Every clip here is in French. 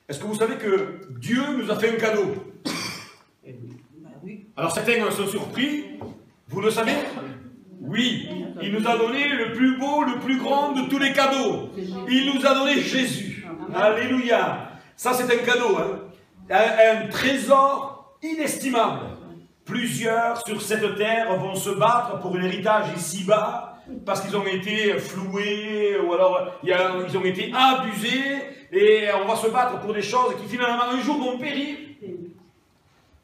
Est-ce que vous savez que Dieu nous a fait un cadeau? Alors certains sont surpris. Vous le savez? Oui, il nous a donné le plus beau, le plus grand de tous les cadeaux. Il nous a donné Jésus. Alléluia. Ça c'est un cadeau, hein? Un trésor inestimable. Plusieurs sur cette terre vont se battre pour un héritage ici-bas parce qu'ils ont été floués ou alors ils ont été abusés et on va se battre pour des choses qui finalement un jour vont périr.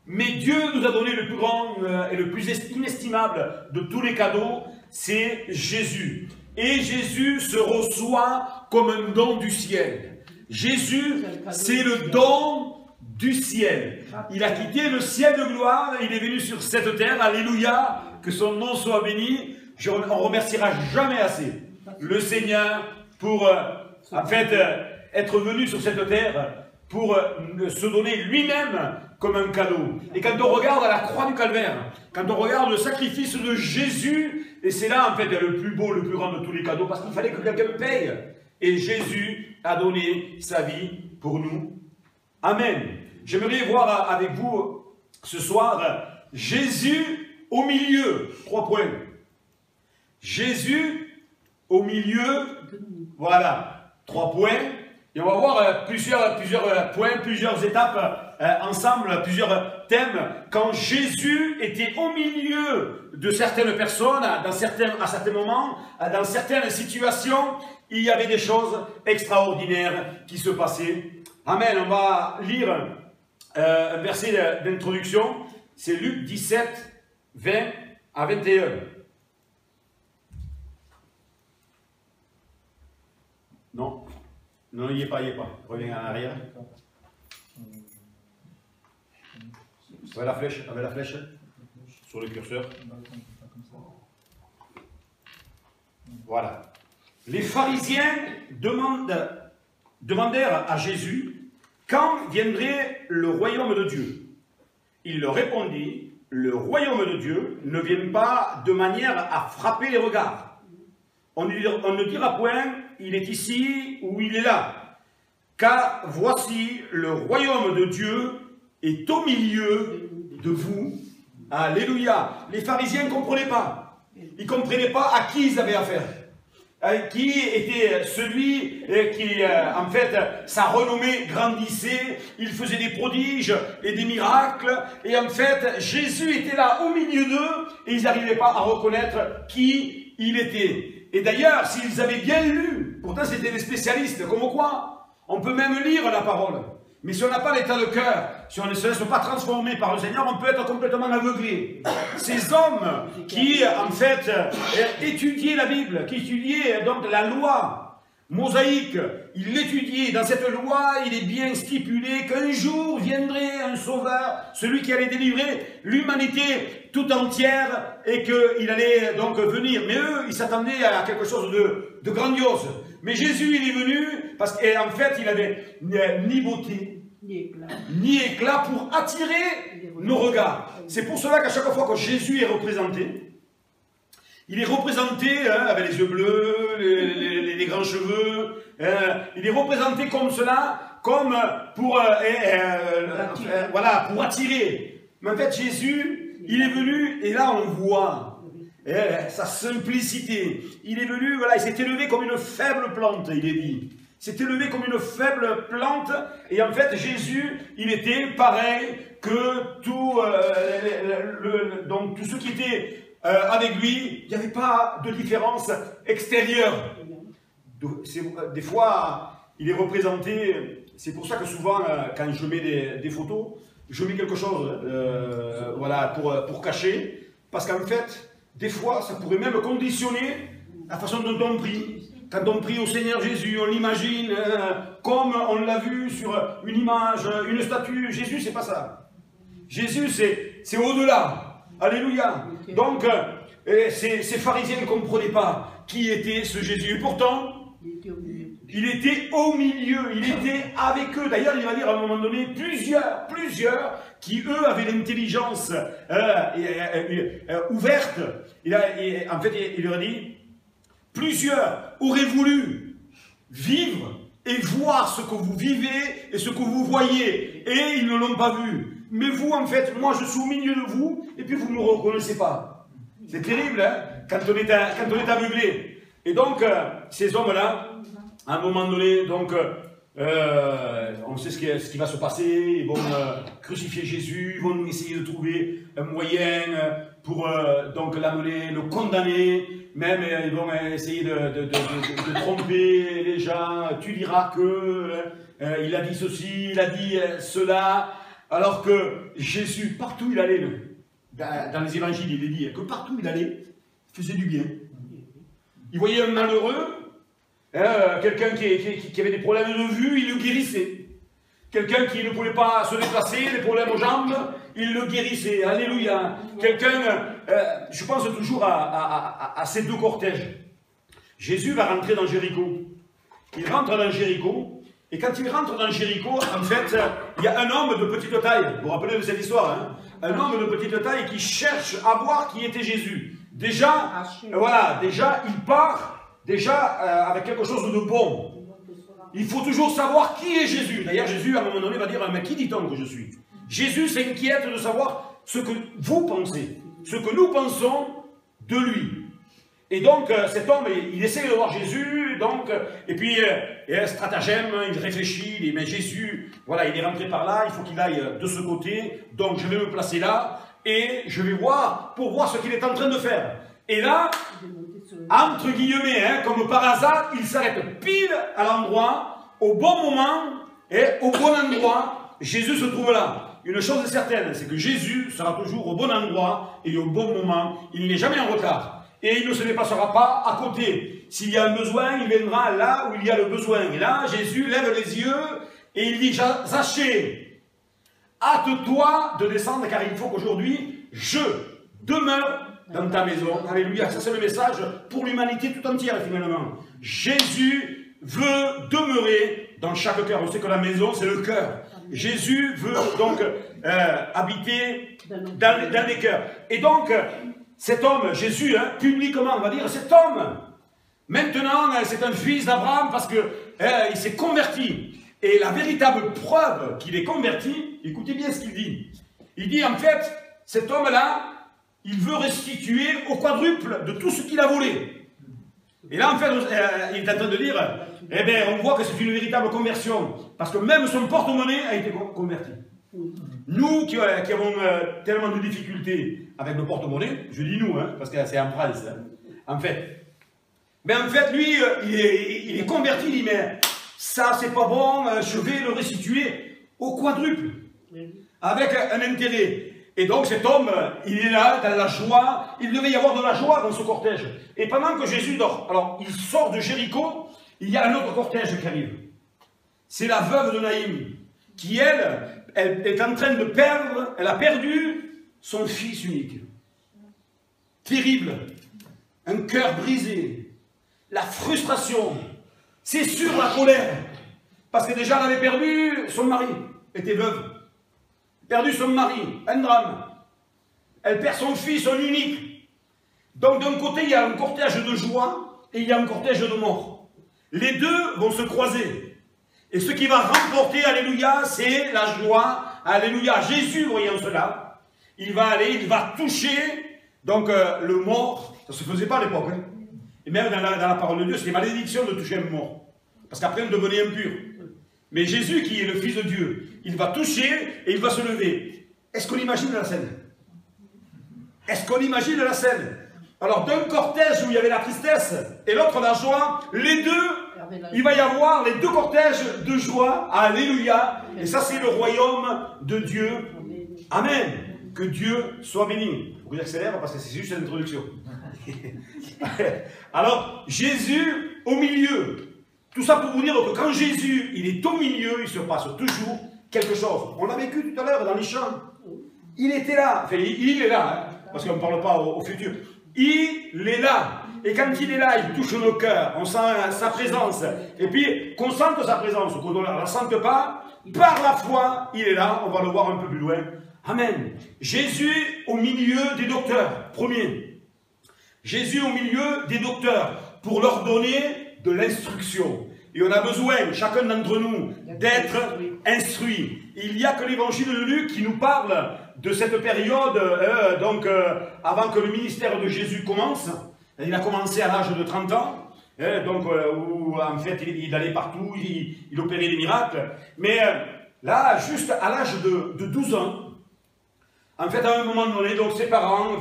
Mais Dieu nous a donné le plus grand et le plus inestimable de tous les cadeaux, c'est Jésus. Et Jésus se reçoit comme un don du ciel. Jésus, c'est le don du ciel. Il a quitté le ciel de gloire, il est venu sur cette terre, alléluia, que son nom soit béni. On remerciera jamais assez le Seigneur pour, en fait, être venu sur cette terre pour se donner lui-même comme un cadeau. Et quand on regarde à la croix du Calvaire, quand on regarde le sacrifice de Jésus, et c'est là en fait le plus beau, le plus grand de tous les cadeaux, parce qu'il fallait que quelqu'un paye. Et Jésus a donné sa vie pour nous. Amen. J'aimerais voir avec vous ce soir Jésus au milieu. 3 points. Jésus au milieu. Voilà. 3 points. Et on va voir plusieurs points, plusieurs étapes ensemble, plusieurs thèmes. Quand Jésus était au milieu de certaines personnes, à certains moments, dans certaines situations, il y avait des choses extraordinaires qui se passaient. Amen. On va lire un verset d'introduction. C'est Luc 17, 20 à 21. Non. Non, il n'y est pas, il n'y est pas. Reviens en arrière. Avec la flèche sur le curseur. Voilà. Les pharisiens demandèrent à Jésus quand viendrait le royaume de Dieu. Il leur répondit, le royaume de Dieu ne vient pas de manière à frapper les regards. On ne dira point, il est ici ou il est là. Car voici, le royaume de Dieu est au milieu de vous. Alléluia. Les pharisiens ne comprenaient pas. Ils ne comprenaient pas à qui ils avaient affaire. Qui était celui qui, en fait, sa renommée grandissait, il faisait des prodiges et des miracles, et en fait, Jésus était là au milieu d'eux, et ils n'arrivaient pas à reconnaître qui il était. Et d'ailleurs, s'ils avaient bien lu, pourtant c'était des spécialistes, comme quoi, on peut même lire la parole, mais si on n'a pas l'état de cœur, si on ne se laisse pas transformer par le Seigneur, on peut être complètement aveuglé. Ces hommes qui, en fait, étudiaient la Bible, qui étudiaient donc la loi mosaïque, ils l'étudiaient. Dans cette loi, il est bien stipulé qu'un jour viendrait un sauveur, celui qui allait délivrer l'humanité tout entière et qu'il allait donc venir. Mais eux, ils s'attendaient à quelque chose de grandiose. Mais Jésus, il est venu parce qu'en fait, il avait ni beauté, ni éclat pour attirer nos regards. C'est pour cela qu'à chaque fois que Jésus est représenté, il est représenté avec les yeux bleus, les grands cheveux, il est représenté comme cela, comme pour, voilà, pour attirer. Mais en fait, Jésus, il est venu, et là on voit sa simplicité. Il est venu, voilà, il s'est élevé comme une faible plante, il est dit. Il s'est élevé comme une faible plante, et en fait, Jésus, il était pareil que donc tous ceux qui étaient avec lui, il n'y avait pas de différence extérieure. Des fois, il est représenté, c'est pour ça que souvent, quand je mets des photos, je mets quelque chose voilà, pour cacher, parce qu'en fait, des fois, ça pourrait même conditionner la façon dont on prie. Quand on prie au Seigneur Jésus, on l'imagine comme on l'a vu sur une image, une statue. Jésus, c'est pas ça. Jésus, c'est au-delà. Alléluia. Donc, ces pharisiens ne comprenaient pas qui était ce Jésus. Et pourtant, il était au milieu, il était avec eux. D'ailleurs, il va dire à un moment donné, plusieurs qui, eux, avaient l'intelligence ouverte. En fait, il leur a dit, plusieurs auraient voulu vivre et voir ce que vous vivez et ce que vous voyez. Et ils ne l'ont pas vu. Mais vous, en fait, moi, je suis au milieu de vous, et puis vous ne me reconnaissez pas. C'est terrible, hein, quand on est aveuglé. Et donc, ces hommes-là, à un moment donné, donc, on sait ce qui va se passer. Ils vont crucifier Jésus, ils vont essayer de trouver un moyen pour donc l'amener, le condamner. Même ils vont essayer de tromper les gens. Tu diras que il a dit ceci, il a dit cela. Alors que Jésus, partout il allait, dans les évangiles, il est dit que partout il allait, il faisait du bien. Il voyait un malheureux, quelqu'un qui avait des problèmes de vue, il le guérissait. Quelqu'un qui ne pouvait pas se déplacer, des problèmes aux jambes, il le guérissait. Alléluia. Quelqu'un, je pense toujours à ces deux cortèges. Jésus va rentrer dans Jéricho. Il rentre dans Jéricho. Et quand il rentre dans Jéricho, en fait, il y a un homme de petite taille. Vous vous rappelez de cette histoire, hein? Un homme de petite taille qui cherche à voir qui était Jésus. Déjà, voilà, déjà, il part avec quelque chose de bon. Il faut toujours savoir qui est Jésus. D'ailleurs, Jésus, à un moment donné, va dire, mais qui dit-on que je suis? Jésus s'inquiète de savoir ce que vous pensez, ce que nous pensons de lui. Et donc, cet homme, il essaie de voir Jésus, donc, et puis, il y a un stratagème, il réfléchit, il dit, mais Jésus, voilà, il est rentré par là, il faut qu'il aille de ce côté, donc je vais me placer là, et je vais voir, pour voir ce qu'il est en train de faire. Et là, entre guillemets, hein, comme par hasard, il s'arrête pile à l'endroit, au bon moment, et au bon endroit, Jésus se trouve là. Une chose est certaine, c'est que Jésus sera toujours au bon endroit, et au bon moment, il n'est jamais en retard. Et il ne se dépassera pas à côté. S'il y a un besoin, il viendra là où il y a le besoin. Et là, Jésus lève les yeux et il dit, Zachée, hâte-toi de descendre car il faut qu'aujourd'hui, je demeure dans ta maison. Alléluia, ça c'est le message pour l'humanité tout entière finalement. Jésus veut demeurer dans chaque cœur. On sait que la maison c'est le cœur. Jésus veut donc habiter dans les cœurs. Et donc, cet homme, Jésus, hein, publiquement, on va dire, cet homme, maintenant, c'est un fils d'Abraham parce que il s'est converti. Et la véritable preuve qu'il est converti, écoutez bien ce qu'il dit. Il dit, en fait, cet homme-là, il veut restituer au quadruple de tout ce qu'il a volé. Et là, en fait, il est en train de dire, eh bien, on voit que c'est une véritable conversion. Parce que même son porte-monnaie a été converti. Nous qui avons tellement de difficultés avec le porte-monnaie, je dis nous, hein, parce que c'est en France, hein, en fait. Mais en fait, lui, il est converti, il dit, mais ça, c'est pas bon, je vais le restituer au quadruple, avec un intérêt. Et donc cet homme, il est là, dans la joie, il devait y avoir de la joie dans ce cortège. Et pendant que Jésus dort, alors il sort de Jéricho, il y a un autre cortège qui arrive. C'est la veuve de Naïm, qui elle est en train de perdre, elle a perdu son fils unique. Terrible. Un cœur brisé. La frustration. C'est sûr la colère. Parce que déjà elle avait perdu son mari. Elle était veuve. Perdu son mari. Un drame. Elle perd son fils, son unique. Donc d'un côté il y a un cortège de joie et il y a un cortège de mort. Les deux vont se croiser. Et ce qui va remporter, alléluia, c'est la joie. Alléluia, Jésus, voyant cela, il va aller, il va toucher, donc le mort. Ça ne se faisait pas à l'époque. Hein. Et même dans la parole de Dieu, c'était malédiction de toucher un mort. Parce qu'après, on devenait impur. Mais Jésus, qui est le Fils de Dieu, il va toucher et il va se lever. Est-ce qu'on imagine la scène? Est-ce qu'on imagine la scène? Alors, d'un cortège où il y avait la tristesse et l'autre la joie, les deux, il va y avoir les deux cortèges de joie. Alléluia. Et ça, c'est le royaume de Dieu. Amen. Que Dieu soit béni. Vous accélérez parce que c'est juste l'introduction. Alors, Jésus au milieu. Tout ça pour vous dire que quand Jésus, il est au milieu, il se passe toujours quelque chose. On l'a vécu tout à l'heure dans les chants. Il était là. Enfin, il est là, hein, parce qu'on ne parle pas au futur. Il est là. Et quand il est là, il touche nos cœurs. On sent sa présence. Et puis, qu'on sente sa présence, qu'on ne la sente pas, par la foi, il est là. On va le voir un peu plus loin. Amen. Jésus au milieu des docteurs. Premier. Jésus au milieu des docteurs pour leur donner de l'instruction. Et on a besoin, chacun d'entre nous, d'être instruit. Il n'y a que l'évangile de Luc qui nous parle de cette période, avant que le ministère de Jésus commence. Il a commencé à l'âge de 30 ans, où en fait il allait partout, il opérait des miracles. Mais là, juste à l'âge de 12 ans, en fait, à un moment donné, donc ses parents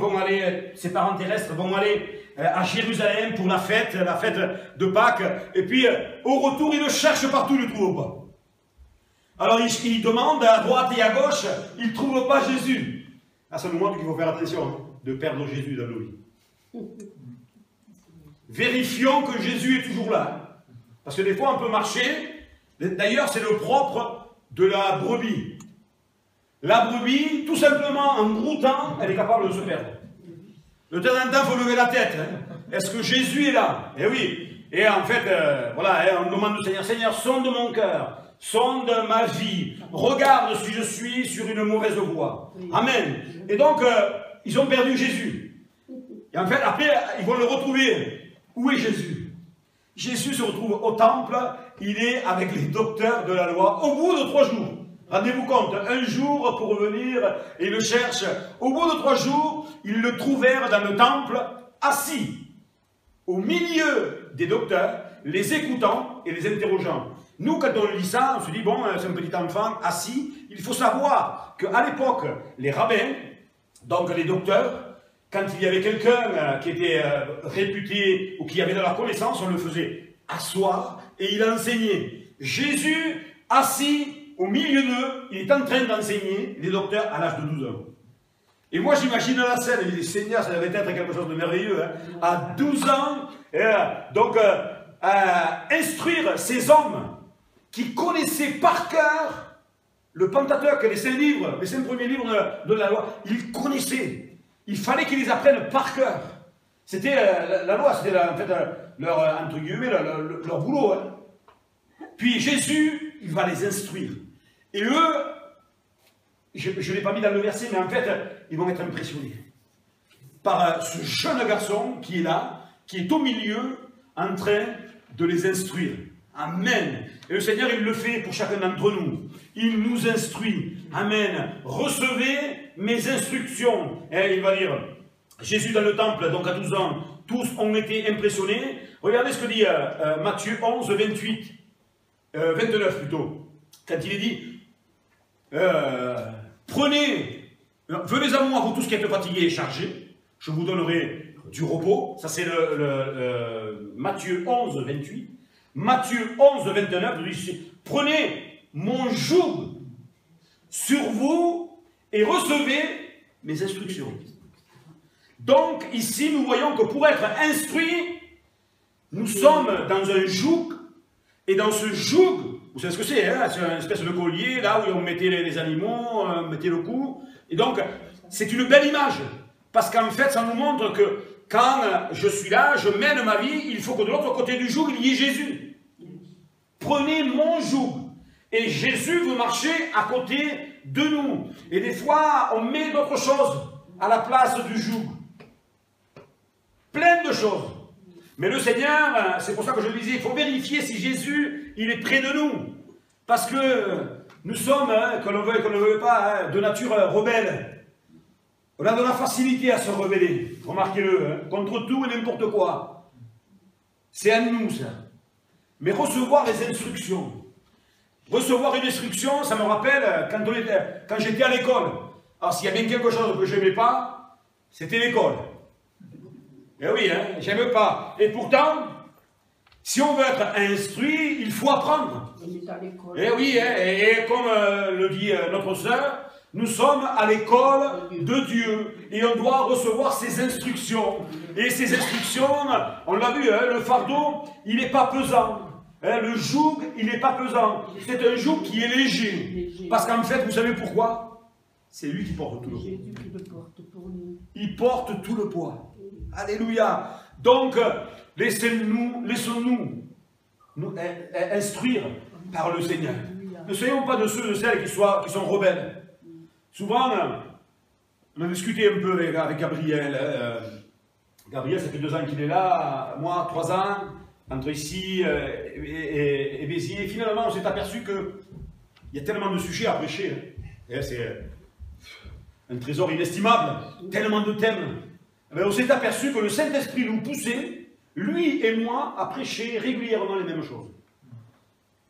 terrestres vont aller à Jérusalem pour la fête de Pâques, et puis au retour, ils le cherchent partout, ils ne le trouvent pas. Alors ils demandent à droite et à gauche, ils ne trouvent pas Jésus. À ce moment, il faut faire attention de perdre Jésus dans nos vies. Vérifions que Jésus est toujours là. Parce que des fois, on peut marcher. D'ailleurs, c'est le propre de la brebis. La brebis, tout simplement, en broutant, elle est capable de se perdre. De temps en temps, il faut lever la tête. Est-ce que Jésus est là? Eh oui. Et en fait, on demande au Seigneur, Seigneur, sonde mon cœur, sonde ma vie, regarde si je suis sur une mauvaise voie. Amen. Et donc, ils ont perdu Jésus. Et en fait, après, ils vont le retrouver. Où est Jésus? Jésus se retrouve au temple, il est avec les docteurs de la loi, au bout de 3 jours. Rendez-vous compte, un jour pour revenir, et il le cherche. Au bout de 3 jours, ils le trouvèrent dans le temple, assis, au milieu des docteurs, les écoutant et les interrogeant. Nous, quand on lit ça, on se dit, bon, c'est un petit enfant assis. Il faut savoir qu'à l'époque, les rabbins, donc les docteurs, quand il y avait quelqu'un qui était réputé ou qui avait de la connaissance, on le faisait asseoir et il enseignait. Jésus, assis au milieu d'eux, il est en train d'enseigner les docteurs à l'âge de 12 ans. Et moi, j'imagine la scène, je dis, Seigneur, ça devait être quelque chose de merveilleux. Hein. À 12 ans, instruire ces hommes qui connaissaient par cœur le Pentateuque, les 5 livres, les 5 premiers livres de la loi, ils connaissaient. Il fallait qu'ils les apprennent par cœur. C'était la loi, c'était en fait leur, entre guillemets, leur boulot. Hein. Puis Jésus, il va les instruire. Et eux, je ne l'ai pas mis dans le verset, mais en fait, ils vont être impressionnés par ce jeune garçon qui est là, qui est au milieu, en train de les instruire. Amen. Et le Seigneur, il le fait pour chacun d'entre nous. Il nous instruit. Amen. Recevez mes instructions. Et il va dire, Jésus dans le temple, donc à 12 ans, tous ont été impressionnés. Regardez ce que dit Matthieu 11, 28. 29 plutôt. Quand il est dit, venez à moi, vous tous qui êtes fatigués et chargés, je vous donnerai du repos. Ça c'est le Matthieu 11, 28. Matthieu 11, 29, il dit, prenez mon joug sur vous et recevez mes instructions. Donc ici nous voyons que pour être instruits, nous sommes dans un joug, et dans ce joug, vous savez ce que c'est, hein, c'est une espèce de collier, là où on mettait les animaux, on mettait le cou, et donc c'est une belle image, parce qu'en fait ça nous montre que quand je suis là, je mène ma vie, il faut que de l'autre côté du joug, il y ait Jésus. Prenez mon joug. Et Jésus veut marcher à côté de nous. Et des fois, on met d'autres choses à la place du joug. Plein de choses. Mais le Seigneur, c'est pour ça que je le disais, il faut vérifier si Jésus, il est près de nous. Parce que nous sommes, qu'on le veuille, qu'on ne le veuille pas, de nature rebelle. On a de la facilité à se rebeller, remarquez-le, contre tout et n'importe quoi. C'est à nous, ça. Mais recevoir les instructions. Recevoir une instruction, ça me rappelle quand j'étais à l'école. Alors s'il y a bien quelque chose que je n'aimais pas, c'était l'école. Eh oui, hein, j'aime pas. Et pourtant, si on veut être instruit, il faut apprendre. Eh oui, hein, et comme le dit notre sœur, nous sommes à l'école de Dieu et on doit recevoir ses instructions. Et ces instructions, on l'a vu, hein, le fardeau, il n'est pas pesant. Hein, le joug, il n'est pas pesant. C'est un joug qui est léger. Parce qu'en fait, vous savez pourquoi? C'est lui qui porte tout le poids. Il porte tout le poids. Alléluia. Donc, laissons-nous instruire par le Seigneur. Ne soyons pas de ceux de celles qui sont rebelles. Souvent, on a discuté un peu avec Gabriel. Gabriel, ça fait 2 ans qu'il est là, moi 3 ans. entre ici et Béziers. Finalement, on s'est aperçu qu'il y a tellement de sujets à prêcher. Hein. C'est un trésor inestimable, tellement de thèmes. Mais on s'est aperçu que le Saint-Esprit nous poussait, lui et moi, à prêcher régulièrement les mêmes choses.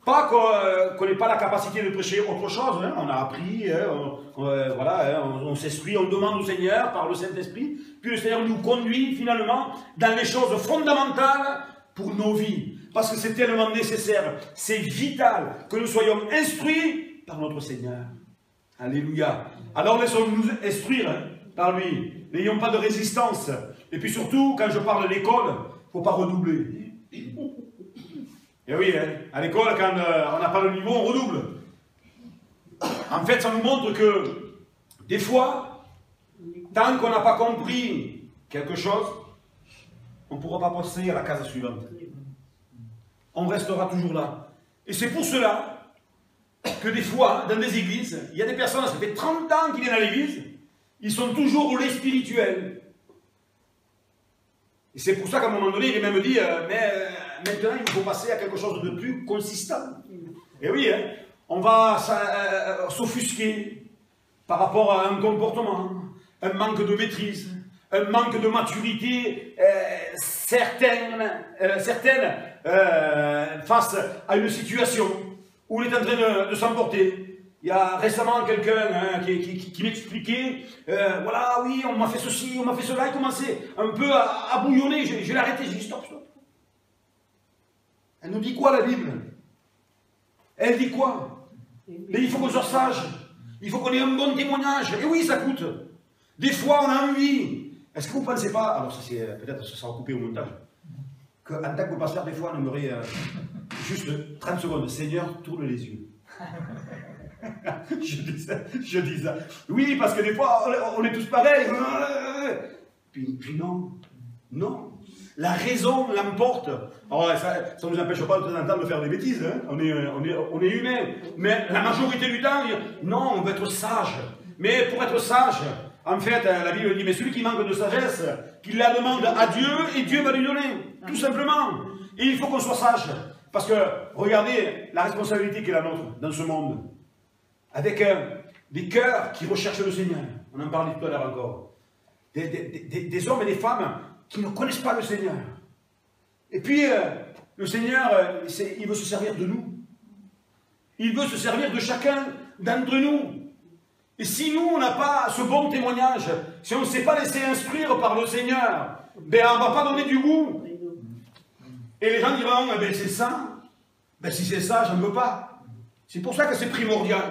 Pas qu'on n'ait pas la capacité de prêcher autre chose, hein. On a appris, hein, voilà, hein, on s'instruit, on demande au Seigneur par le Saint-Esprit, puis le Seigneur nous conduit finalement dans les choses fondamentales pour nos vies, parce que c'est tellement nécessaire, c'est vital que nous soyons instruits par notre Seigneur. Alléluia. Alors laissons-nous instruire hein, par lui, n'ayons pas de résistance, et puis surtout, quand je parle de l'école, il ne faut pas redoubler. Et oui, hein, à l'école, quand on n'a pas le niveau, on redouble. En fait, ça nous montre que, des fois, tant qu'on n'a pas compris quelque chose, on ne pourra pas passer à la case suivante. On restera toujours là. Et c'est pour cela que des fois, dans des églises, il y a des personnes, ça fait 30 ans qu'ils viennent à l'église, ils sont toujours au lait spirituel. Et c'est pour ça qu'à un moment donné, il est même dit, mais maintenant, il faut passer à quelque chose de plus consistant. Et oui, hein, on va s'offusquer par rapport à un comportement, un manque de maîtrise, un manque de maturité, certaines face à une situation où il est en train de s'emporter. Il y a récemment quelqu'un hein, qui m'expliquait, voilà, oui, on m'a fait ceci, on m'a fait cela, il commençait un peu à bouillonner, je l'ai arrêté, j'ai dit stop, stop. Elle nous dit quoi la Bible? Elle dit quoi? Mais il faut qu'on soit sage, il faut qu'on ait un bon témoignage, et oui, ça coûte. Des fois, on a envie. Est-ce que vous ne pensez pas, alors ça c'est peut-être ça sera coupé au montage, qu'en tant que pasteur, des fois, on aimerait juste 30 secondes, Seigneur, tourne les yeux. je dis ça. Oui, parce que des fois, on est tous pareils. Puis non, non. La raison l'emporte. Alors, ça ne nous empêche pas de temps en temps de faire des bêtises. Hein. On est humain. Mais la majorité du temps, non, on veut être sage. Mais pour être sage, en fait, la Bible dit, mais celui qui manque de sagesse, qu'il la demande à Dieu, et Dieu va lui donner. Tout simplement. Et il faut qu'on soit sage. Parce que, regardez la responsabilité qui est la nôtre dans ce monde. Avec des cœurs qui recherchent le Seigneur. On en parlait tout à l'heure encore. Des hommes et des femmes qui ne connaissent pas le Seigneur. Et puis, le Seigneur, il veut se servir de nous. Il veut se servir de chacun d'entre nous. Et si nous, on n'a pas ce bon témoignage, si on ne s'est pas laissé instruire par le Seigneur, ben, on ne va pas donner du goût. Et les gens diront, ben, c'est ça. Ben, si c'est ça, je n'en veux pas. C'est pour ça que c'est primordial.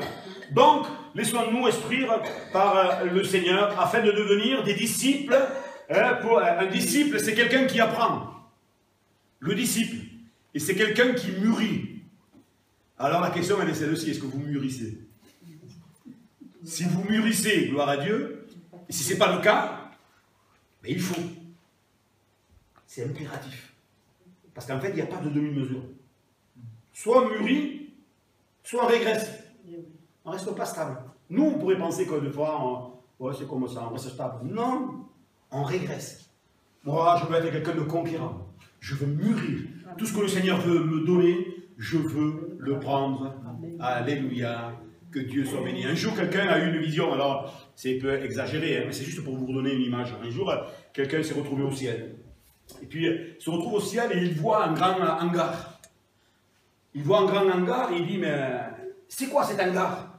Donc, laissons-nous instruire par le Seigneur afin de devenir des disciples. Un disciple, c'est quelqu'un qui apprend. Le disciple. Et c'est quelqu'un qui mûrit. Alors la question, elle est celle-ci, est-ce que vous mûrissez? Si vous mûrissez, gloire à Dieu, et si ce n'est pas le cas, mais il faut. C'est impératif. Parce qu'en fait, il n'y a pas de demi-mesure. Soit on mûrit, soit on régresse. On ne reste pas stable. Nous, on pourrait penser que des fois, ouais, c'est comme ça, on reste stable. Non, on régresse. Moi, je veux être quelqu'un de conquérant. Je veux mûrir. Tout ce que le Seigneur veut me donner, je veux le prendre. Alléluia. Que Dieu soit béni. Un jour, quelqu'un a eu une vision, alors c'est un peu exagéré, hein, mais c'est juste pour vous donner une image. Un jour, quelqu'un s'est retrouvé au ciel. Et puis, il se retrouve au ciel et il voit un grand hangar. Il voit un grand hangar et il dit, mais c'est quoi cet hangar?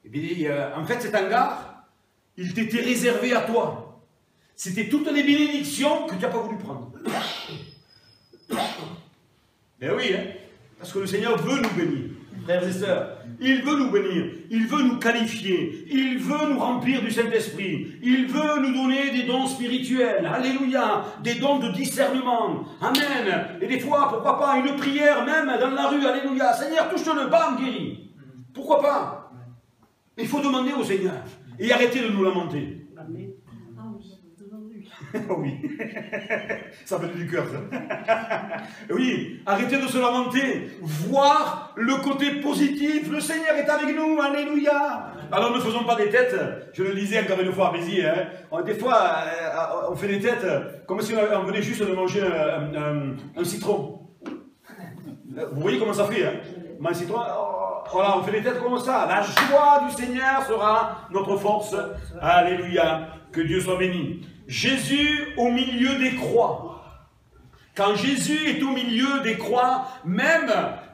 Et puis il dit, en fait, cet hangar, il t'était réservé à toi. C'était toutes les bénédictions que tu n'as pas voulu prendre. Ben oui, hein, parce que le Seigneur veut nous bénir, frères et sœurs. Il veut nous bénir, il veut nous qualifier, il veut nous remplir du Saint-Esprit, il veut nous donner des dons spirituels, alléluia, des dons de discernement, amen. Et des fois, pourquoi pas, une prière même dans la rue, alléluia, Seigneur, touche-le, bam, guéri. Pourquoi pas? Il faut demander au Seigneur et arrêter de nous lamenter. Oui, ça venait du cœur, ça. Oui, arrêtez de se lamenter, voir le côté positif. Le Seigneur est avec nous, alléluia. Alors ne faisons pas des têtes, je le disais encore une fois à Béziers, hein. Des fois on fait des têtes comme si on venait juste de manger un citron. Vous voyez comment ça fait, hein? Un citron, voilà, on fait des têtes comme ça. La joie du Seigneur sera notre force. Alléluia, que Dieu soit béni. Jésus au milieu des croix. Quand Jésus est au milieu des croix, même,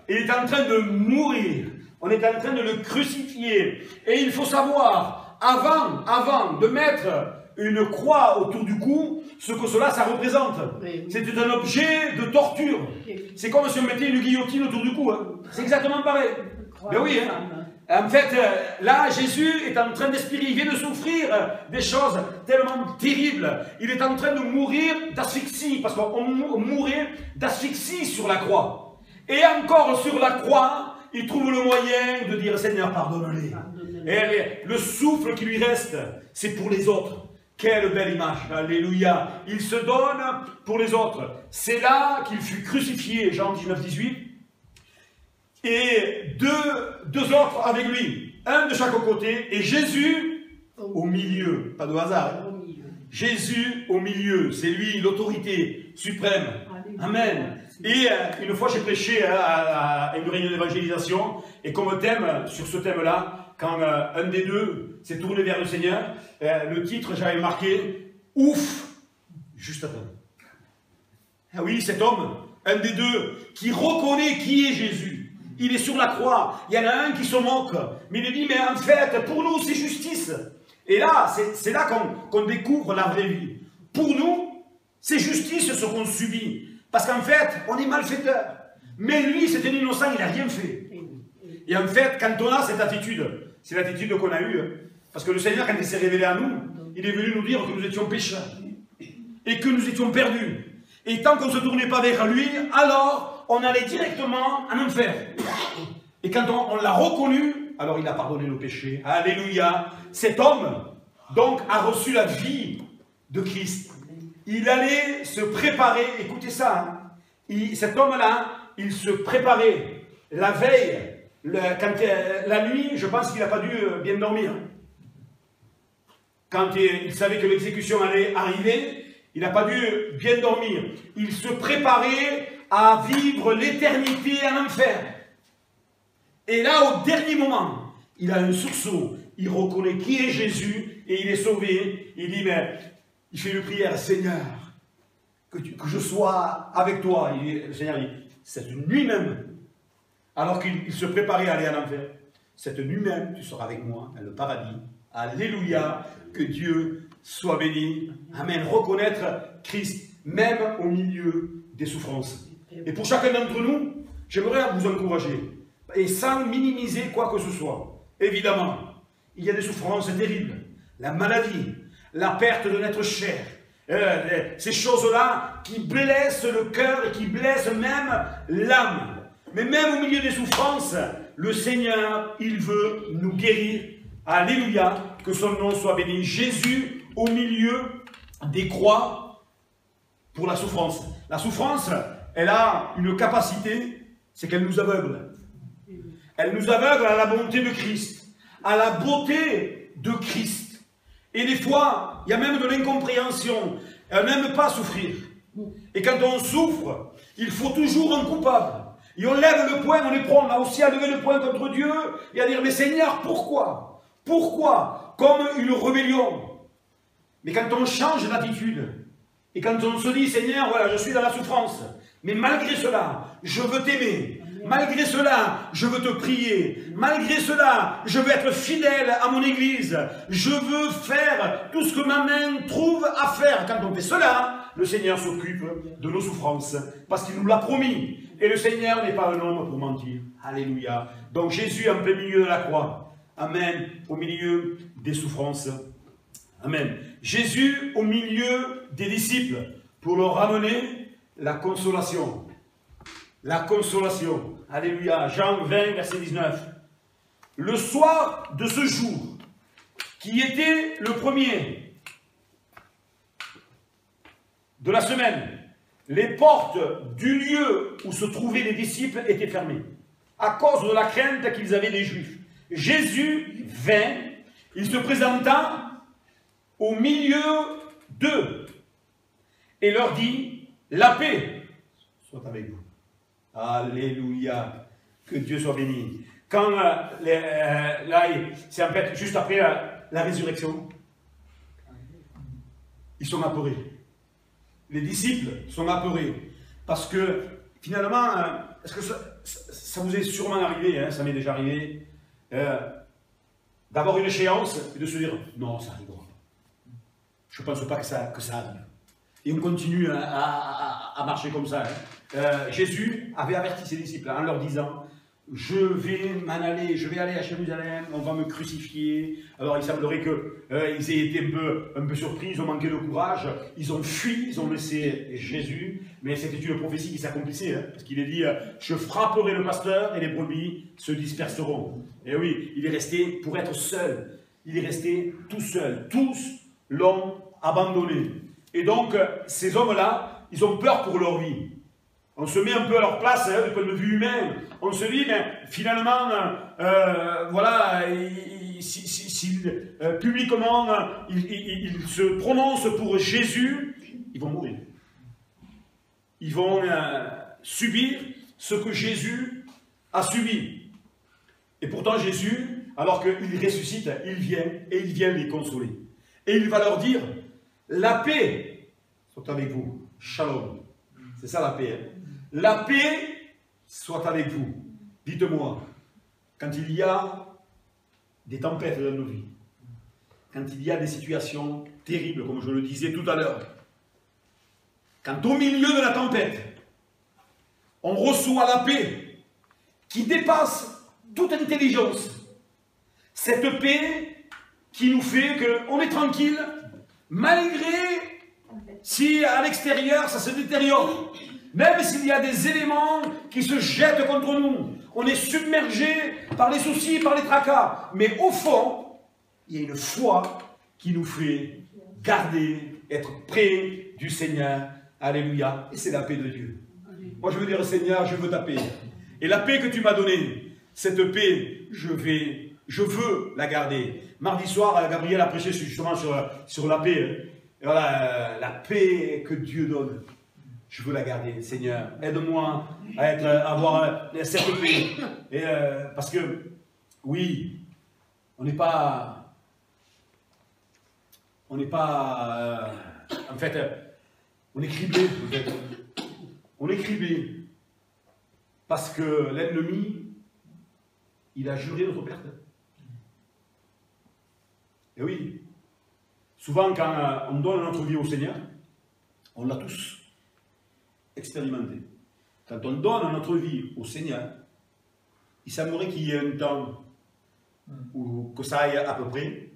il est en train de mourir. On est en train de le crucifier. Et il faut savoir, avant de mettre une croix autour du cou, ce que cela, ça représente. C'était un objet de torture. C'est comme si on mettait une guillotine autour du cou. Hein. C'est exactement pareil. Mais oui, hein. En fait, là, Jésus est en train d'expirer, il vient de souffrir des choses tellement terribles. Il est en train de mourir d'asphyxie, parce qu'on mourait d'asphyxie sur la croix. Et encore sur la croix, il trouve le moyen de dire, Seigneur, pardonne-les. Et le souffle qui lui reste, c'est pour les autres. Quelle belle image, alléluia. Il se donne pour les autres. C'est là qu'il fut crucifié, Jean 19, 18. Et deux autres avec lui, un de chaque côté, et Jésus au milieu, pas de hasard. Jésus au milieu, c'est lui l'autorité suprême. Amen. Et une fois j'ai prêché à une réunion d'évangélisation, et comme thème, sur ce thème-là, quand un des deux s'est tourné vers le Seigneur, le titre j'avais marqué « Ouf !» juste après. Ah oui, cet homme, un des deux, qui reconnaît qui est Jésus. Il est sur la croix, il y en a un qui se moque, mais il dit, mais en fait, pour nous, c'est justice. Et là, c'est là qu'on découvre la vraie vie. Pour nous, c'est justice ce qu'on subit. Parce qu'en fait, on est malfaiteur. Mais lui, c'est un innocent, il n'a rien fait. Et en fait, quand on a cette attitude, c'est l'attitude qu'on a eue, parce que le Seigneur, quand il s'est révélé à nous, il est venu nous dire que nous étions pécheurs. Et que nous étions perdus. Et tant qu'on ne se tournait pas vers lui, alors on allait directement en enfer. Et quand on l'a reconnu, alors il a pardonné nos péchés. Alléluia. Cet homme, donc, a reçu la vie de Christ. Il allait se préparer, écoutez ça, hein, cet homme-là, il se préparait la veille, la nuit, je pense qu'il n'a pas dû bien dormir. Quand il savait que l'exécution allait arriver, il n'a pas dû bien dormir. Il se préparait à vivre l'éternité en enfer. Et là, au dernier moment, il a un sursaut. Il reconnaît qui est Jésus et il est sauvé. Il dit, mais il fait une prière, Seigneur, que je sois avec toi. Le Seigneur dit, cette nuit même, alors qu'il se préparait à aller en enfer, cette nuit même, tu seras avec moi dans le paradis. Alléluia, que Dieu soit béni. Amen. Reconnaître Christ, même au milieu des souffrances. Et pour chacun d'entre nous, j'aimerais vous encourager, et sans minimiser quoi que ce soit. Évidemment, il y a des souffrances terribles, la maladie, la perte de notre chair, ces choses-là qui blessent le cœur et qui blessent même l'âme. Mais même au milieu des souffrances, le Seigneur, il veut nous guérir. Alléluia, que son nom soit béni. Jésus au milieu des croix pour la souffrance. La souffrance, elle a une capacité, c'est qu'elle nous aveugle. Elle nous aveugle à la bonté de Christ, à la beauté de Christ. Et des fois, il y a même de l'incompréhension. Elle n'aime pas souffrir. Et quand on souffre, il faut toujours un coupable. Et on lève le poing, on est prêt là aussi à lever le poing contre Dieu et à dire, mais Seigneur, pourquoi? Pourquoi? Comme une rébellion. Mais quand on change d'attitude, et quand on se dit, Seigneur, voilà, je suis dans la souffrance, mais malgré cela, je veux t'aimer. Malgré cela, je veux te prier. Malgré cela, je veux être fidèle à mon église. Je veux faire tout ce que ma main trouve à faire. Quand on fait cela, le Seigneur s'occupe de nos souffrances. Parce qu'il nous l'a promis. Et le Seigneur n'est pas un homme pour mentir. Alléluia. Donc Jésus en plein milieu de la croix. Amen. Au milieu des souffrances. Amen. Jésus au milieu des disciples. Pour leur ramener la consolation. La consolation. Alléluia. Jean 20, verset 19. Le soir de ce jour, qui était le premier, de la semaine, les portes du lieu où se trouvaient les disciples étaient fermées, à cause de la crainte qu'ils avaient des Juifs. Jésus vint, il se présenta au milieu d'eux et leur dit, la paix soit avec vous. Alléluia, que Dieu soit béni. Quand, là, c'est en fait juste après la résurrection, ils sont apeurés. Les disciples sont apeurés. Parce que, finalement, est-ce que ça vous est sûrement arrivé, hein, ça m'est déjà arrivé, d'avoir une échéance et de se dire, non, ça arrivera. Je ne pense pas que ça arrive. Et on continue à marcher comme ça. Hein. Jésus avait averti ses disciples en leur disant, je vais m'en aller, je vais aller à Jérusalem, on va me crucifier. Alors il semblerait qu'ils aient été un peu surpris, ils ont manqué de courage, ils ont fui, ils ont laissé Jésus, mais c'était une prophétie qui s'accomplissait, hein, parce qu'il est dit, je frapperai le pasteur et les brebis se disperseront. Et oui, il est resté pour être seul, il est resté tout seul, tous l'ont abandonné. Et donc, ces hommes-là, ils ont peur pour leur vie. On se met un peu à leur place, hein, du point de vue humain. On se dit, mais finalement, voilà, si publiquement, ils se prononcent pour Jésus, ils vont mourir. Ils vont subir ce que Jésus a subi. Et pourtant, Jésus, alors qu'il ressuscite, il vient et il vient les consoler. Et il va leur dire, la paix soit avec vous. Shalom. C'est ça la paix. Hein. La paix soit avec vous. Dites-moi, quand il y a des tempêtes dans nos vies, quand il y a des situations terribles, comme je le disais tout à l'heure, quand au milieu de la tempête, on reçoit la paix qui dépasse toute intelligence, cette paix qui nous fait qu'on est tranquille, malgré si à l'extérieur ça se détériore. Même s'il y a des éléments qui se jettent contre nous, on est submergé par les soucis, par les tracas. Mais au fond, il y a une foi qui nous fait garder, être près du Seigneur. Alléluia. Et c'est la paix de Dieu. Moi, je veux dire, Seigneur, je veux ta paix. Et la paix que tu m'as donnée, cette paix, je veux la garder. Mardi soir, Gabriel a prêché justement sur la paix. Et voilà, la paix que Dieu donne. Je veux la garder, Seigneur. Aide-moi à avoir cette paix. Et, parce que, oui, on n'est pas... en fait, on est criblé. En fait. On est criblé. Parce que l'ennemi, il a juré notre perte. Et oui, souvent quand on donne notre vie au Seigneur, on l'a tous expérimenté. Quand on donne notre vie au Seigneur, il semblerait qu'il y ait un temps où que ça aille à peu près,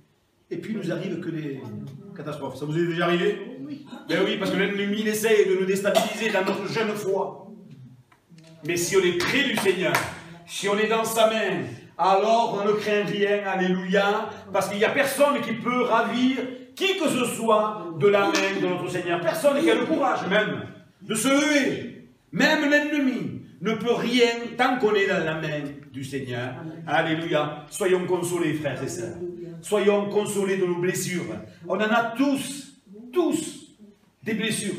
et puis il nous arrive que des catastrophes. Ça vous est déjà arrivé? Oui. Ben oui, parce que l'ennemi essaie de nous déstabiliser dans notre jeune foi. Mais si on est près du Seigneur, si on est dans sa main, alors on ne craint rien, alléluia, parce qu'il n'y a personne qui peut ravir qui que ce soit de la main de notre Seigneur. Personne qui a le courage même de se lever. Même l'ennemi ne peut rien tant qu'on est dans la main du Seigneur. Alléluia. Soyons consolés, frères et sœurs. Soyons consolés de nos blessures. On en a tous des blessures.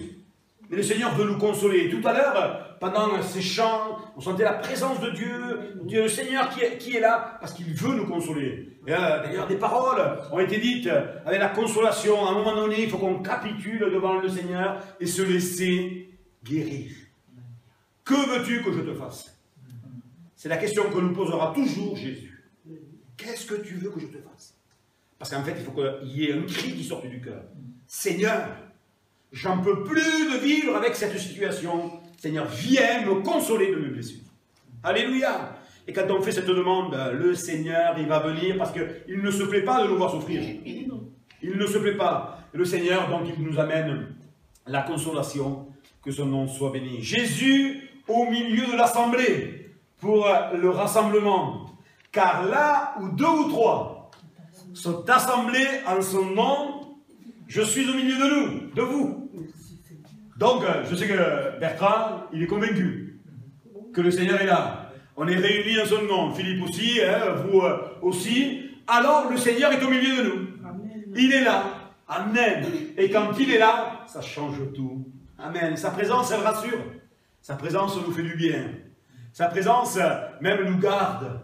Mais le Seigneur veut nous consoler. Tout à l'heure, pendant ces chants, on sentait la présence de Dieu, le Seigneur qui est là, parce qu'il veut nous consoler. D'ailleurs, des paroles ont été dites avec la consolation. À un moment donné, il faut qu'on capitule devant le Seigneur et se laisser guérir. Que veux-tu que je te fasse? C'est la question que nous posera toujours Jésus. Qu'est-ce que tu veux que je te fasse? Parce qu'en fait, il faut qu'il y ait un cri qui sorte du cœur. Seigneur, j'en peux plus de vivre avec cette situation. Seigneur, viens me consoler de mes blessures. Alléluia. Et quand on fait cette demande, le Seigneur, il va venir parce qu'il ne se plaît pas de nous voir souffrir. Il ne se plaît pas. Et le Seigneur, donc, il nous amène la consolation, que son nom soit béni. Jésus au milieu de l'assemblée pour le rassemblement. Car là où 2 ou 3 sont assemblés en son nom, je suis au milieu de nous, de vous. Donc, je sais que Bertrand, il est convaincu que le Seigneur est là. On est réunis en son nom. Philippe aussi, hein, vous aussi. Alors, le Seigneur est au milieu de nous. Amen. Il est là. Amen. Et quand il est là, ça change tout. Amen. Sa présence, elle rassure. Sa présence nous fait du bien. Sa présence, même nous garde.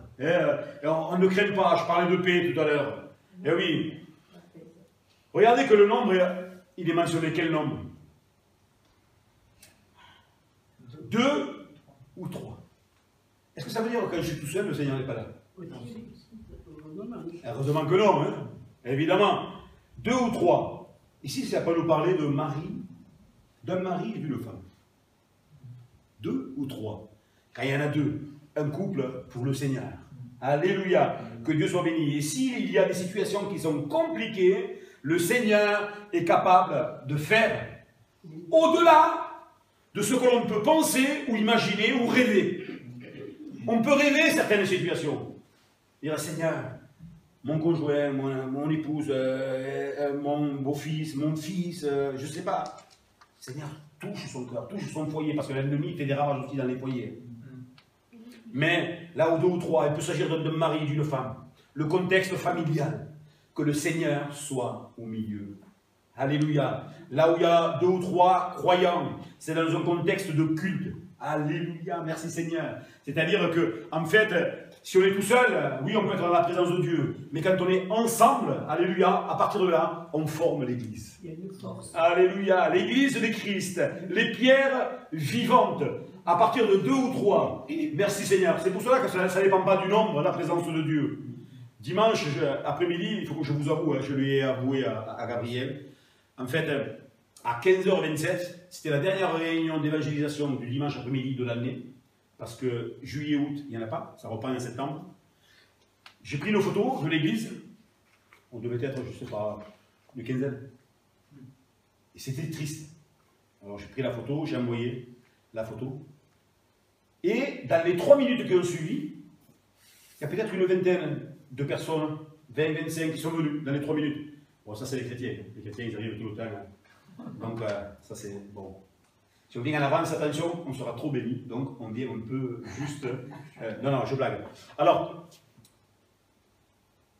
On ne craint pas. Je parlais de paix tout à l'heure. Eh oui. Regardez que le nombre, il est mentionné. Quel nombre? 2 ou 3. Est-ce que ça veut dire que quand je suis tout seul, le Seigneur n'est pas là? Heureusement que non, hein? Évidemment. 2 ou 3. Ici, ça peut nous parler de Marie, d'un mari et d'une femme. 2 ou 3. Quand il y en a 2, un couple pour le Seigneur. Alléluia. Que Dieu soit béni. Et s'il y a des situations qui sont compliquées, le Seigneur est capable de faire au-delà de ce que l'on peut penser ou imaginer ou rêver. On peut rêver certaines situations. Dire, Seigneur, mon conjoint, mon épouse, mon beau-fils, mon fils, je ne sais pas. Seigneur, touche son cœur, touche son foyer, parce que l'ennemi fait des ravages aussi dans les foyers. Mais là où 2 ou 3, il peut s'agir d'un mari, d'une femme. Le contexte familial, que le Seigneur soit au milieu. Alléluia. Là où il y a 2 ou 3 croyants, c'est dans un contexte de culte. Alléluia, merci Seigneur. C'est-à-dire que, en fait, si on est tout seul, oui, on peut être dans la présence de Dieu. Mais quand on est ensemble, alléluia, à partir de là, on forme l'Église. Il y a une force. Alléluia, l'Église de Christ, les pierres vivantes, à partir de 2 ou 3. Merci Seigneur. C'est pour cela que ça ne dépend pas du nombre, la présence de Dieu. Dimanche après-midi, il faut que je vous avoue, je lui ai avoué à Gabriel. En fait, à 15h27, c'était la dernière réunion d'évangélisation du dimanche après-midi de l'année, parce que juillet-août, il n'y en a pas, ça reprend en septembre. J'ai pris nos photos de l'église, on devait être, je ne sais pas, une quinzaine. Et c'était triste. Alors j'ai pris la photo, j'ai envoyé la photo. Et dans les 3 minutes qui ont suivi, il y a peut-être une vingtaine de personnes, 20, 25, qui sont venues dans les 3 minutes. Bon, ça c'est les chrétiens. Les chrétiens, ils arrivent tout le temps. Hein. Donc, ça c'est bon. Si on vient en avance, attention, on sera trop béni. Donc, on vient un peu juste... non, je blague. Alors,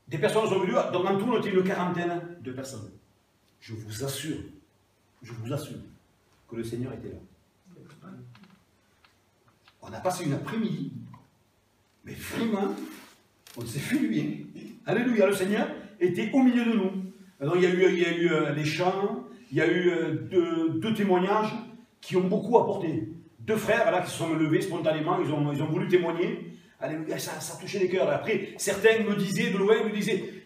des personnes sont venues, donc en tout, on était une quarantaine de personnes. Je vous assure que le Seigneur était là. On a passé une après-midi, mais vraiment, on s'est fait du bien. Alléluia, le Seigneur était au milieu de nous. Alors, il y a eu les chants, il y a eu deux témoignages qui ont beaucoup apporté. 2 frères là qui se sont levés spontanément, ils ont voulu témoigner. Alléluia, ça touchait les cœurs. Après, certains me disaient, de loin,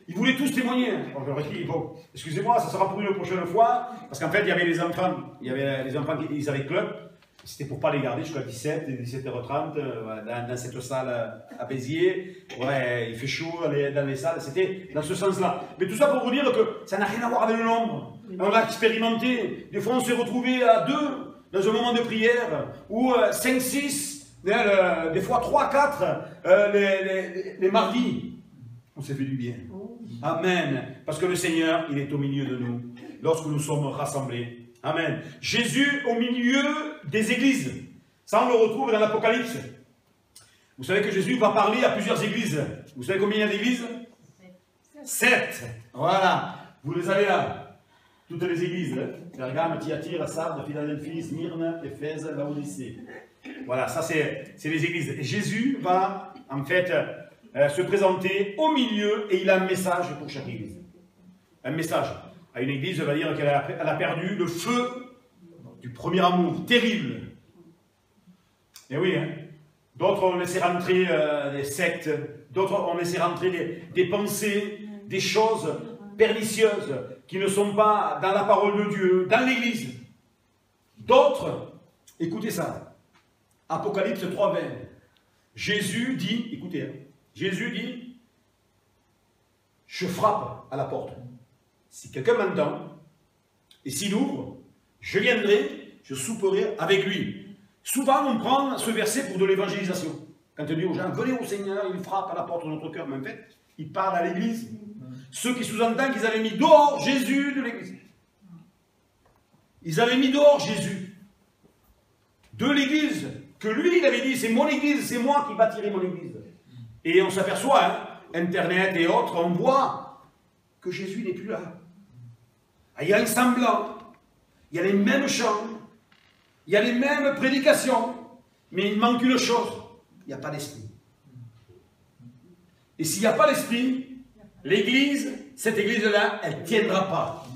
ils voulaient tous témoigner. Alors, je leur ai dit, bon, excusez-moi, ça sera pour une prochaine fois, parce qu'en fait, il y avait les enfants ils avaient club. C'était pour ne pas les garder jusqu'à 17h30 dans cette salle à Béziers. Ouais, il fait chaud dans les salles. C'était dans ce sens-là. Mais tout ça pour vous dire que ça n'a rien à voir avec le nombre. On l'a expérimenté. Des fois, on s'est retrouvés à 2 dans un moment de prière, ou 5, 6, des fois 3, 4 les mardis. On s'est fait du bien. Amen. Parce que le Seigneur, il est au milieu de nous lorsque nous sommes rassemblés. Amen. Jésus au milieu des églises. Ça, on le retrouve dans l'Apocalypse. Vous savez que Jésus va parler à plusieurs églises. Vous savez combien il y a d'églises? 7. Voilà. Vous les avez là. Toutes les églises. Pergame, Thyatire, Sardes, Philadelphie, Smyrne, Éphèse, Laodicée. Voilà, ça c'est les églises. Et Jésus va, en fait, se présenter au milieu et il a un message pour chaque église. Un message. À une église, on va dire qu'elle a perdu le feu du premier amour, terrible. Et oui, hein. D'autres ont laissé rentrer des sectes, d'autres ont laissé rentrer des pensées, des choses pernicieuses qui ne sont pas dans la parole de Dieu, dans l'église. D'autres, écoutez ça, Apocalypse 3, 20. Jésus dit, écoutez, hein, Jésus dit, je frappe à la porte. Si quelqu'un m'entend, et s'il ouvre, je viendrai, je souperai avec lui. Souvent, on prend ce verset pour de l'évangélisation. Quand on dit aux gens, venez au Seigneur, il frappe à la porte de notre cœur. Mais en fait, il parle à l'église. Ceux qui sous-entendent qu'ils avaient mis dehors Jésus de l'église. Ils avaient mis dehors Jésus. de l'église, que lui, il avait dit, c'est mon église, c'est moi qui bâtirai mon église. Et on s'aperçoit, hein, Internet et autres, on voit que Jésus n'est plus là. Il y a un semblant, il y a les mêmes chants, il y a les mêmes prédications, mais il manque une chose, il n'y a pas d'esprit. Et s'il n'y a pas d'esprit, l'église, cette église-là, elle ne tiendra pas.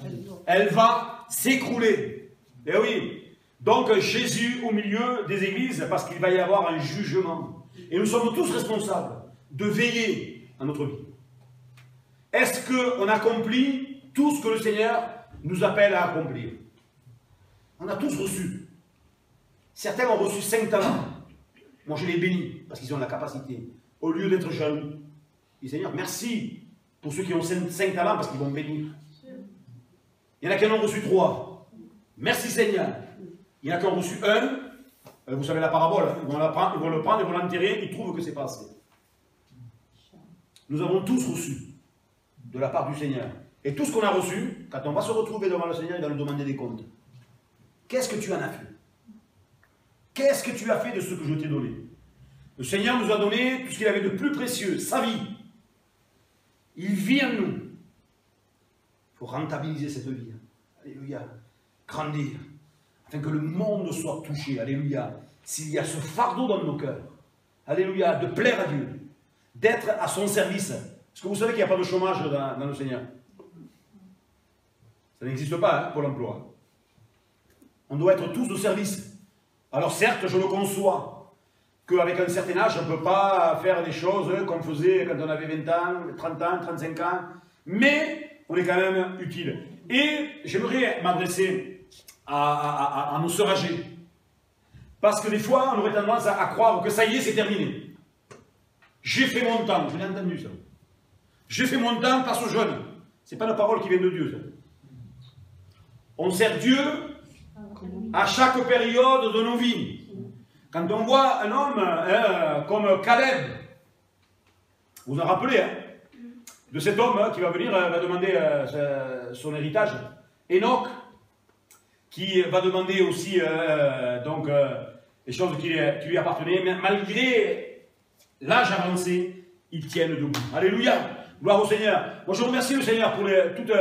Elle va s'écrouler. Et oui. Donc Jésus au milieu des églises, parce qu'il va y avoir un jugement. Et nous sommes tous responsables de veiller à notre vie. Est-ce qu'on accomplit tout ce que le Seigneur nous appelle à accomplir? On a tous reçu. Certains ont reçu 5 talents. Moi je les bénis, parce qu'ils ont la capacité. Au lieu d'être jaloux. Et Seigneur, merci pour ceux qui ont 5 talents, parce qu'ils vont bénir. Il y en a qui en ont reçu 3. Merci Seigneur. Il y en a qui ont reçu 1. Vous savez la parabole, ils vont le prendre, ils vont l'enterrer, ils trouvent que c'est pas assez. Nous avons tous reçu de la part du Seigneur. Et tout ce qu'on a reçu, quand on va se retrouver devant le Seigneur, il va nous demander des comptes. Qu'est-ce que tu en as fait? Qu'est-ce que tu as fait de ce que je t'ai donné? Le Seigneur nous a donné tout ce qu'il avait de plus précieux, sa vie. Il vit en nous. Il faut rentabiliser cette vie. Alléluia. Grandir. Afin que le monde soit touché. Alléluia. S'il y a ce fardeau dans nos cœurs. Alléluia. De plaire à Dieu. D'être à son service. Est-ce que vous savez qu'il n'y a pas de chômage dans le Seigneur? Ça n'existe pas, hein, pour l'emploi. On doit être tous au service. Alors certes, je le conçois, qu'avec un certain âge, on ne peut pas faire des choses qu'on faisait quand on avait 20 ans, 30 ans, 35 ans, mais on est quand même utile. Et j'aimerais m'adresser à nos sœurs âgées. Parce que des fois, on aurait tendance à croire que ça y est, c'est terminé. J'ai fait mon temps, je l'ai entendu ça. J'ai fait mon temps, passe aux jeunes. Ce n'est pas une parole qui vient de Dieu, ça. On sert Dieu à chaque période de nos vies. Quand on voit un homme comme Caleb, vous vous en rappelez, hein, de cet homme qui va venir, va demander son héritage, Enoch, qui va demander aussi les choses qui lui appartenaient, mais malgré l'âge avancé, ils tiennent debout. Alléluia! Gloire au Seigneur. Moi je remercie le Seigneur pour toutes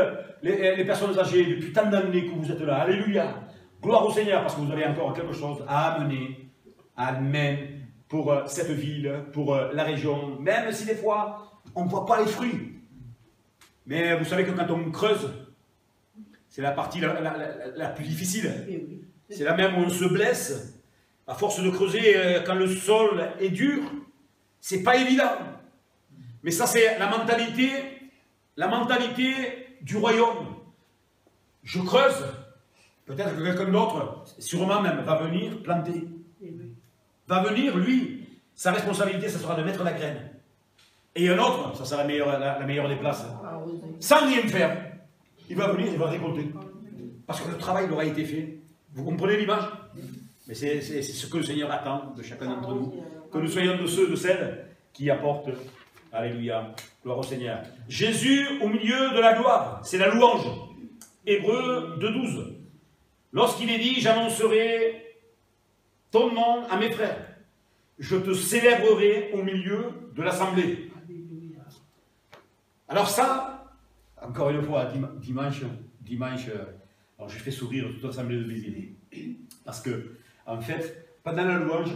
les personnes âgées depuis tant d'années que vous êtes là. Alléluia. Gloire au Seigneur parce que vous avez encore quelque chose à amener. Amen. Pour cette ville, pour la région. Même si des fois on ne voit pas les fruits. Mais vous savez que quand on creuse, c'est la partie la plus difficile. C'est là même où on se blesse. À force de creuser, quand le sol est dur, c'est pas évident. Mais ça, c'est la mentalité du royaume. Je creuse, peut-être que quelqu'un d'autre, sûrement même, va venir planter. Va venir, lui, sa responsabilité, ça sera de mettre la graine. Et un autre, ça sera la meilleure des places, sans rien faire, il va venir, il va récolter. Parce que le travail aura été fait. Vous comprenez l'image? Mais c'est ce que le Seigneur attend de chacun d'entre nous. Que nous soyons de ceux, de celles qui apportent. Alléluia. Gloire au Seigneur. Jésus au milieu de la gloire. C'est la louange. Hébreux 2,12. Lorsqu'il est dit, j'annoncerai ton nom à mes frères. Je te célébrerai au milieu de l'assemblée. Alors ça, encore une fois, dimanche, alors j'ai fait sourire toute l'assemblée de Béziers. Parce que, en fait, pendant la louange,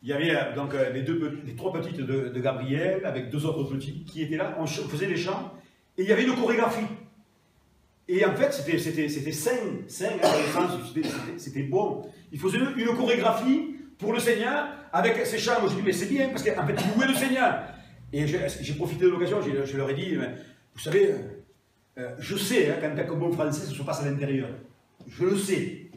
il y avait donc les 3 petites de Gabriel, avec 2 autres petits qui étaient là, on faisait les chants, et il y avait une chorégraphie. Et en fait, c'était sain, c'était bon. Il faisait une chorégraphie pour le Seigneur, avec ces chants. Moi je dis, mais c'est bien, parce qu'en fait, ils louaient le Seigneur. Et j'ai profité de l'occasion, je leur ai dit, vous savez, je sais, hein, quand un bon français, ça se passe à l'intérieur. Je le sais.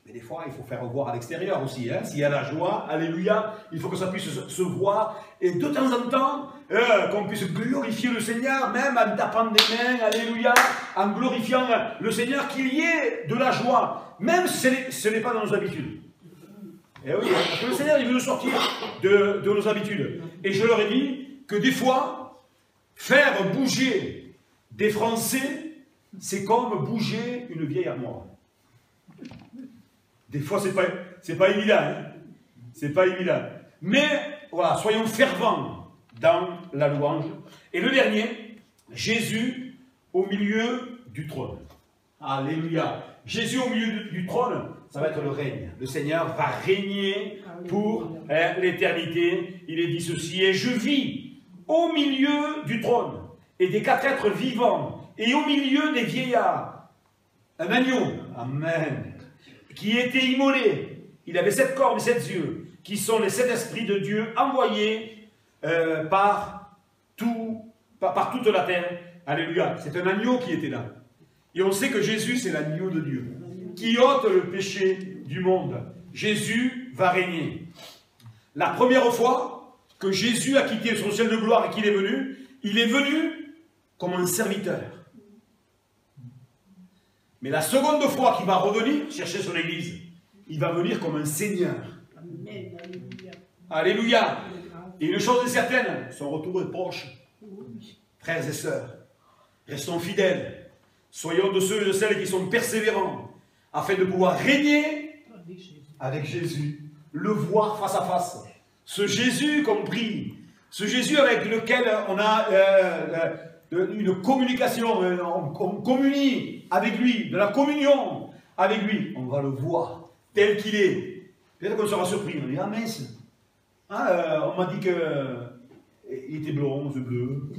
Mais des fois, il faut faire voir à l'extérieur aussi. Hein. S'il y a la joie, alléluia, il faut que ça puisse se voir. Et de temps en temps, qu'on puisse glorifier le Seigneur, même en tapant des mains, alléluia, en glorifiant le Seigneur, qu'il y ait de la joie, même si ce n'est pas dans nos habitudes. Et oui, parce que le Seigneur, il veut nous sortir de nos habitudes. Et je leur ai dit que des fois, faire bouger des Français, c'est comme bouger une vieille armoire. Des fois, c'est pas évident. Hein? C'est pas évident. Mais, voilà, soyons fervents dans la louange. Et le dernier, Jésus au milieu du trône. Alléluia. Jésus au milieu du trône, ça va être le règne. Le Seigneur va régner pour l'éternité. Il est dit ceci, et je vis au milieu du trône et des quatre êtres vivants et au milieu des vieillards un agneau, amen, qui était immolé. Il avait 7 cornes et 7 yeux, qui sont les 7 esprits de Dieu envoyés par toute la terre. Alléluia. C'est un agneau qui était là. Et on sait que Jésus, c'est l'agneau de Dieu, qui ôte le péché du monde. Jésus va régner. La première fois que Jésus a quitté son ciel de gloire et qu'il est venu, il est venu comme un serviteur. Mais la seconde fois qu'il va revenir chercher son église, il va venir comme un Seigneur. Amen. Alléluia. Et une chose est certaine, son retour est proche. Frères et sœurs, restons fidèles. Soyons de ceux et de celles qui sont persévérants, afin de pouvoir régner avec Jésus, le voir face à face. Ce Jésus compris, ce Jésus avec lequel on a une communication, on communie avec lui, de la communion avec lui. On va le voir tel qu'il est. Peut-être qu'on sera surpris, on dit, ah mince, on m'a dit qu'il était blond, yeux bleus,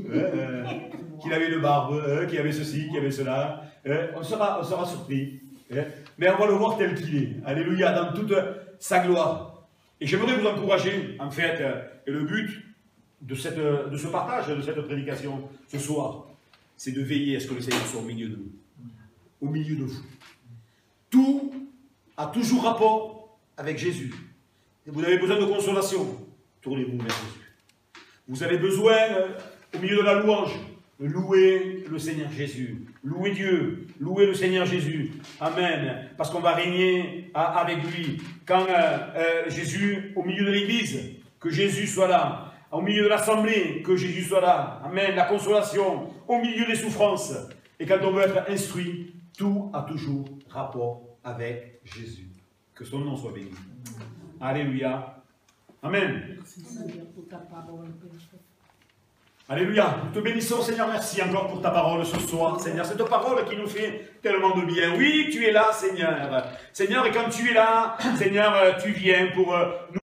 qu'il avait une barbe, qu'il avait ceci, qu'il avait cela. On sera surpris. Mais on va le voir tel qu'il est. Alléluia, dans toute sa gloire. Et j'aimerais vous encourager, en fait, et le but de ce partage, de cette prédication ce soir, c'est de veiller à ce que le Seigneur soit au milieu de nous. Au milieu de vous. Tout a toujours rapport avec Jésus. Vous avez besoin de consolation, tournez-vous vers Jésus. Vous avez besoin, au milieu de la louange, de louer le Seigneur Jésus. Louer Dieu, louer le Seigneur Jésus. Amen. Parce qu'on va régner avec lui. Quand Jésus, au milieu de l'église, que Jésus soit là. Au milieu de l'assemblée, que Jésus soit là. Amen. La consolation, au milieu des souffrances. Et quand on veut être instruit, tout a toujours rapport avec Jésus. Que son nom soit béni. Alléluia. Amen. Alléluia. Nous te bénissons, Seigneur. Merci encore pour ta parole ce soir, Seigneur. Cette parole qui nous fait tellement de bien. Oui, tu es là, Seigneur. Seigneur, et quand tu es là, Seigneur, tu viens pour nous